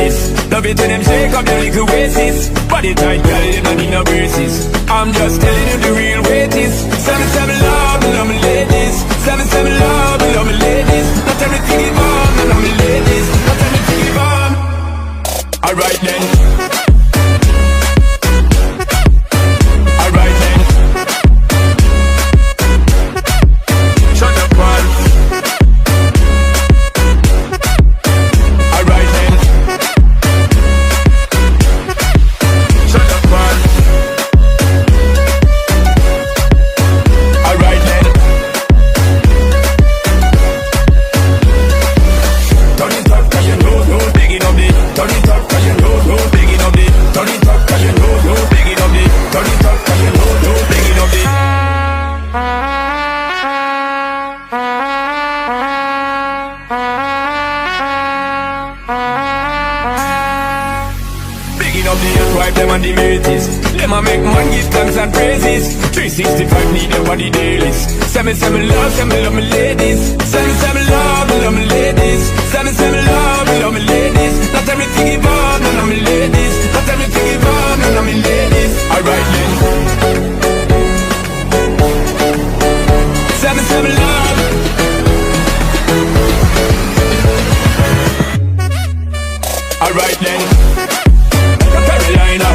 this. Love it when them shake up your little waist. Body tight, girl, you don't need no braces. I'm just telling you the real way it is. 7-7 love, love me ladies. 7-7 love, love me ladies. Not everything is on, love me ladies. Not everything is on. Alright then. Alright then. Shut up, man. Alright then. Shut up, man. Alright then. Turn it up, 'cause you know, no digging up it. Turn it up, 'cause you know, no digging up it. Turn it up, 'cause you know, no digging up it. Turn it up, 'cause you know, no digging up it. Bigging up the wife, them and the mates. Them a make man give thanks and praises. 365 need your body daily. 7-7 love, 7 love me ladies. 7-7 love, love me ladies. 7-7 love, love me ladies. Not everything is on, none of me ladies. Not everything is on, none of me ladies. Alright then. 7-7 love. Alright then. Carolina.